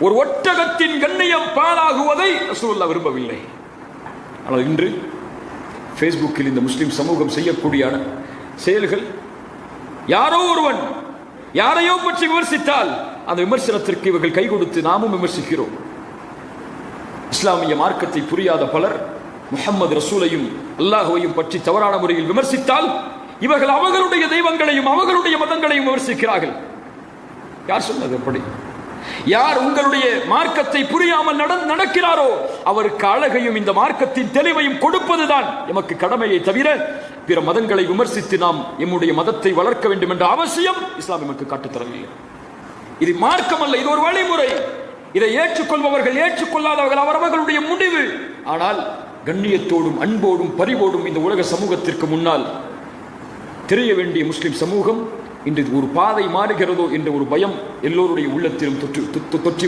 ஒரு ஒட்டகத்தின் கண்ணியம் பாழாகுவதை ரசூலுல்லாஹ் விரும்பவில்லை. ஆனால் இன்று ஃபேஸ்புக்கில் இந்த முஸ்லிம் சமூகம் செய்யக்கூடிய செயல்கள், யாரோ ஒருவன் யாரையோ பற்றி விமர்சித்தால் அந்த விமர்சனத்திற்கு இவர்கள் கை கொடுத்து நாமும் விமர்சிக்கிறோம். இஸ்லாமிய மார்க்கத்தை புரியாத பலர் முஹம்மது ரசூலையும் அல்லாஹ்வையும் பற்றி தவறான முறையில் விமர்சித்தால் இவர்கள் அவர்களுடைய தெய்வங்களையும் அவர்களுடைய மதங்களையும் விமர்சிக்கிறார்கள். யார் சொன்னது? எப்படி? யார் உங்களுடைய மார்க்கத்தை புரியாமல் நடக்கிறாரோ அவருக்கு அழகையும் இந்த மார்க்கத்தின் தெளிவையும் கொடுப்பதுதான் எமக்கு கடமையை தவிர பிற மதங்களை விமர்சித்து நாம் எம்முடைய மதத்தை வளர்க்க வேண்டும் என்ற அவசியம் இஸ்லாம் எமக்கு காட்டுத்தரவில்லை. இது மார்க்கம் அல்ல, இது ஒரு வழிமுறை. இதை ஏற்றுக்கொள்பவர்கள் ஏற்றுக்கொள்ளாதவர்கள் அவரவர்களுடைய முடிவு. ஆனால் கண்ணியத்தோடும் அன்போடும் பரிவோடும் இந்த உலக சமூகத்திற்கு முன்னால் தெரிய வேண்டிய முஸ்லிம் சமூகம் இன்று ஒரு பாதை மாறுகிறதோ என்ற ஒரு பயம் எல்லோருடைய உள்ளத்திலும் தொற்றி